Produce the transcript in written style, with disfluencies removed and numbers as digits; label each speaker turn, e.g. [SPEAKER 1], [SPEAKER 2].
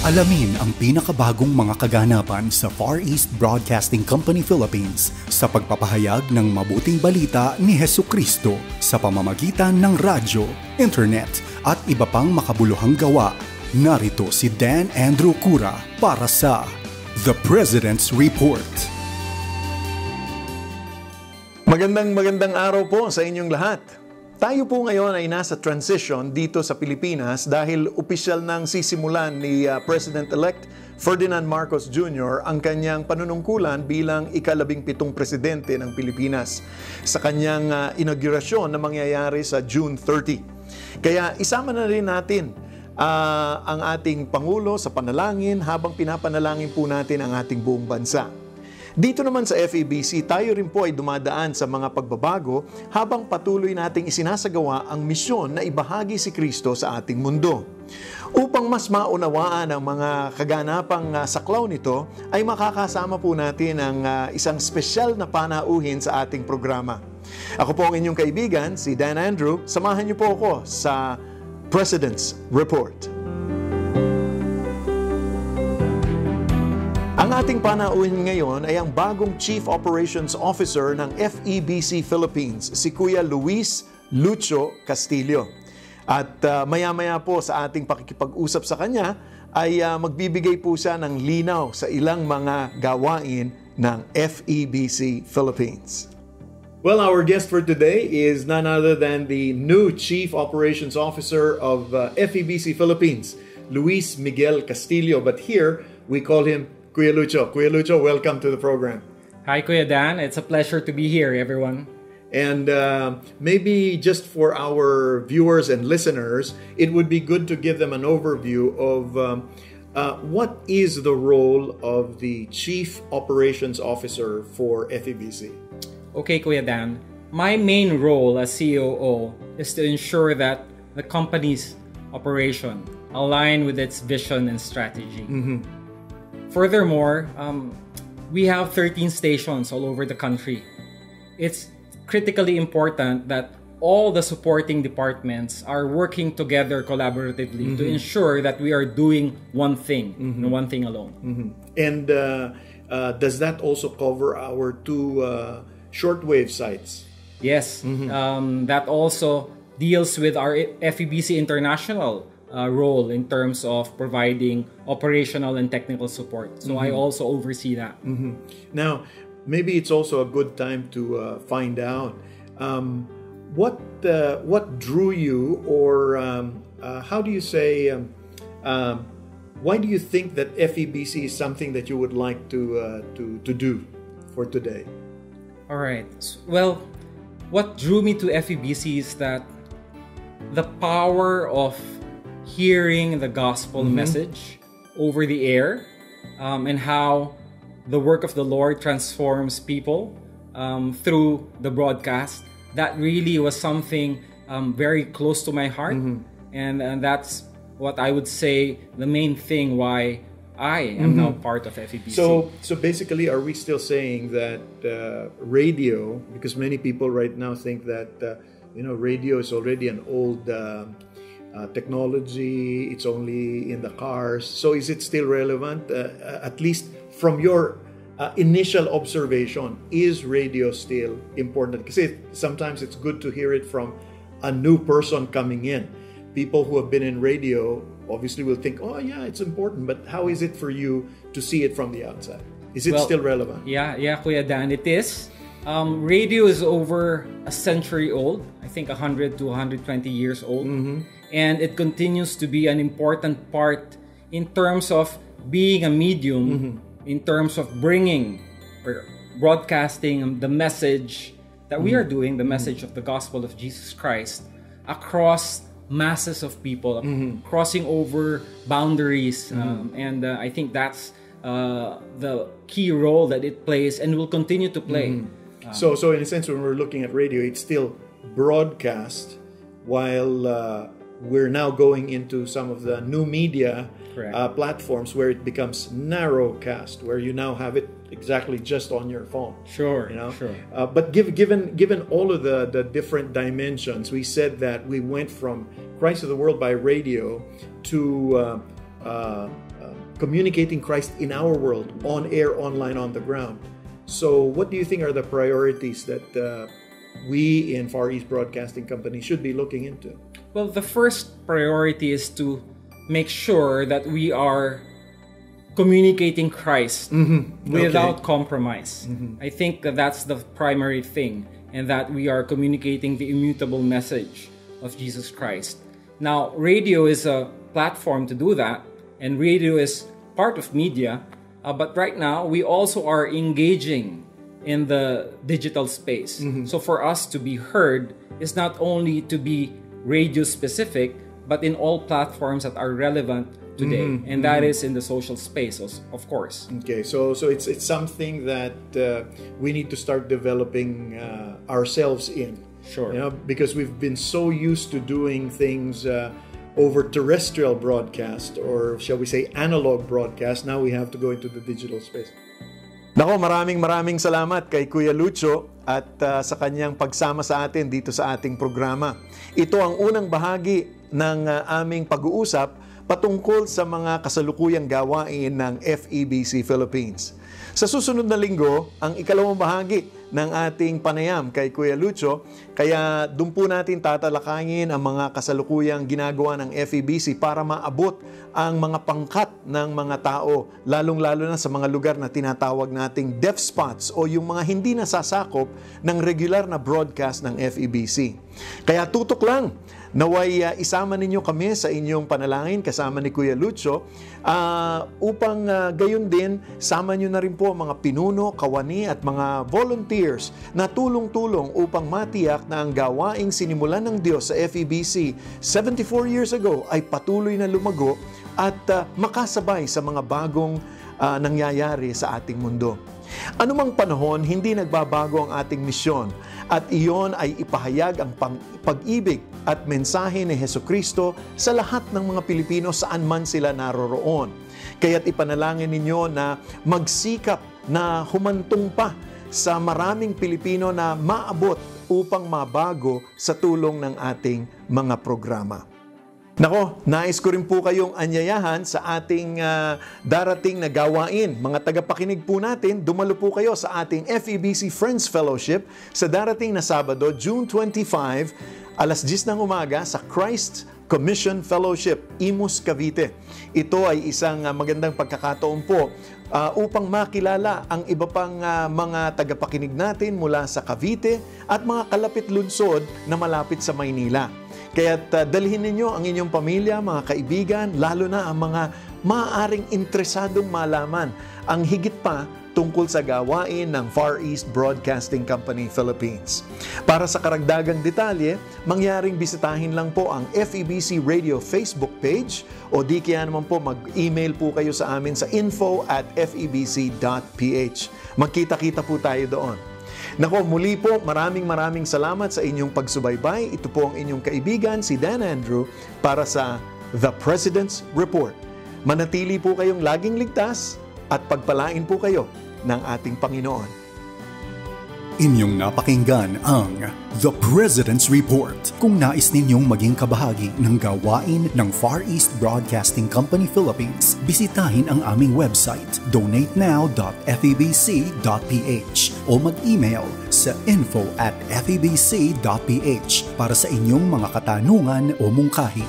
[SPEAKER 1] Alamin ang pinakabagong mga kaganapan sa Far East Broadcasting Company Philippines sa pagpapahayag ng mabuting balita ni Hesukristo sa pamamagitan ng radyo, internet at iba pang makabuluhang gawa. Narito si Dan Andrew Cura para sa The President's Report.
[SPEAKER 2] Magandang araw po sa inyong lahat. Tayo po ngayon ay nasa transition dito sa Pilipinas dahil opisyal nang sisimulan ni President-elect Ferdinand Marcos Jr. ang kanyang panunungkulan bilang ika-17 presidente ng Pilipinas sa kanyang inaugurasyon na mangyayari sa June 30. Kaya isama na rin natin ang ating Pangulo sa panalangin habang pinapanalangin po natin ang ating buong bansa. Dito naman sa FEBC, tayo rin po ay dumadaan sa mga pagbabago habang patuloy nating isinasagawa ang misyon na ibahagi si Kristo sa ating mundo. Upang mas maunawaan ang mga kaganapang saklaw nito, ay makakasama po natin ang isang espesyal na panauhin sa ating programa. Ako po ang inyong kaibigan, si Dan Andrew. Samahan niyo po ako sa President's Report. Ang ating panauhin ngayon ay ang bagong Chief Operations Officer ng FEBC Philippines, si Kuya Luis Lucho Castillo. At maya-maya po sa ating pakikipag-usap sa kanya ay magbibigay po siya ng linaw sa ilang mga gawain ng FEBC Philippines. Well, our guest for today is none other than the new Chief Operations Officer of FEBC Philippines, Luis Miguel Castillo. But here, we call him Kuya Lucho. Kuya Lucho, welcome to the program.
[SPEAKER 3] Hi, Kuya Dan. It's a pleasure to be here, everyone.
[SPEAKER 2] And maybe just for our viewers and listeners, it would be good to give them an overview of what is the role of the Chief Operations Officer for FEBC.
[SPEAKER 3] Okay, Kuya Dan. My main role as COO is to ensure that the company's operation align with its vision and strategy. Mm-hmm. Furthermore, we have 13 stations all over the country. It's critically important that all the supporting departments are working together collaboratively to ensure that we are doing one thing, and one thing alone.
[SPEAKER 2] And does that also cover our two shortwave sites?
[SPEAKER 3] Yes, that also deals with our FEBC International role in terms of providing operational and technical support. So I also oversee that.
[SPEAKER 2] Now, maybe it's also a good time to find out what drew you, or how do you say, why do you think that FEBC is something that you would like to do for today?
[SPEAKER 3] All right. Well, what drew me to FEBC is that the power of hearing the gospel message over the air, and how the work of the Lord transforms people through the broadcast. That really was something very close to my heart, and that's what I would say the main thing why I am now part of FEBC.
[SPEAKER 2] So basically, are we still saying that radio, because many people right now think that radio is already an old technology, it's only in the cars. So is it still relevant? At least from your initial observation, is radio still important? Because sometimes it's good to hear it from a new person coming in. People who have been in radio obviously will think, oh yeah, it's important. But how is it for you to see it from the outside? Is it still relevant?
[SPEAKER 3] Yeah, Kuya Dan, it is. Radio is over a century old. I think 100 to 120 years old. And it continues to be an important part in terms of being a medium, in terms of bringing or broadcasting the message that we are doing, the message of the gospel of Jesus Christ, across masses of people, crossing over boundaries. And I think that's the key role that it plays and will continue to play.
[SPEAKER 2] So in a sense, when we're looking at radio, it's still broadcast, while we're now going into some of the new media platforms where it becomes narrowcast, where you now have it exactly just on your phone.
[SPEAKER 3] Sure.
[SPEAKER 2] But given all of the different dimensions, we said that we went from Christ of the World by radio to communicating Christ in our world, on air, online, on the ground. So what do you think are the priorities that we in Far East Broadcasting Company should be looking into?
[SPEAKER 3] Well, the first priority is to make sure that we are communicating Christ without compromise. I think that that's the primary thing, and that we are communicating the immutable message of Jesus Christ. Now, radio is a platform to do that, and radio is part of media, but right now we also are engaging in the digital space. So for us to be heard is not only to be radio specific, but in all platforms that are relevant today, and that is in the social space, of course.
[SPEAKER 2] Okay, so it's something that we need to start developing ourselves in.
[SPEAKER 3] Sure.
[SPEAKER 2] You know, because we've been so used to doing things over terrestrial broadcast, or shall we say analog broadcast. Now we have to go into the digital space. Nako, maraming salamat kay Kuya Lucho at sa kanyang pagsama sa atin dito sa ating programa. Ito ang unang bahagi ng aming pag-uusap patungkol sa mga kasalukuyang gawain ng FEBC Philippines. Sa susunod na linggo, ang ikalawang bahagi ng ating panayam kay Kuya Lucho, kaya doon po natin tatalakayin ang mga kasalukuyang ginagawa ng FEBC para maabot ang mga pangkat ng mga tao, lalong-lalo na sa mga lugar na tinatawag nating deaf spots o yung mga hindi nasasakop ng regular na broadcast ng FEBC. Kaya tutok lang, naway isama ninyo kami sa inyong panalangin kasama ni Kuya Lucho upang gayon din, sama nyo na rin po mga pinuno, kawani at mga volunteers na tulong-tulong upang matiyak na ang gawaing sinimulan ng Diyos sa FEBC 74 years ago ay patuloy na lumago at makasabay sa mga bagong nangyayari sa ating mundo. Anumang panahon, hindi nagbabago ang ating misyon at iyon ay ipahayag ang pag-ibig at mensahe ni Hesukristo sa lahat ng mga Pilipino saan man sila naroroon. Kaya't ipanalangin ninyo na magsikap na humantong pa sa maraming Pilipino na maabot upang mabago sa tulong ng ating mga programa. Nako, nais ko rin po kayong anyayahan sa ating darating na gawain. Mga tagapakinig po natin, dumalo po kayo sa ating FEBC Friends Fellowship sa darating na Sabado, June 25, alas 10 ng umaga sa Christ Commission Fellowship, Imus, Cavite. Ito ay isang magandang pagkakataon po upang makilala ang iba pang mga tagapakinig natin mula sa Cavite at mga kalapit lungsod na malapit sa Maynila. Kaya't dalhin ninyo ang inyong pamilya, mga kaibigan, lalo na ang mga maaaring interesadong malaman ang higit pa tungkol sa gawain ng Far East Broadcasting Company Philippines. Para sa karagdagang detalye, mangyaring bisitahin lang po ang FEBC Radio Facebook page o di kaya naman po mag-email po kayo sa amin sa info@febc.ph. Magkita-kita po tayo doon. Nako, muli po, maraming salamat sa inyong pagsubaybay. Ito po ang inyong kaibigan, si Dan Andrew, para sa The President's Report. Manatili po kayong laging ligtas at pagpalain po kayo ng ating Panginoon.
[SPEAKER 1] Inyong napakinggan ang The President's Report. Kung nais ninyong maging kabahagi ng gawain ng Far East Broadcasting Company Philippines, bisitahin ang aming website donatenow.febc.ph o mag-email sa info@febc.ph para sa inyong mga katanungan o mungkahi.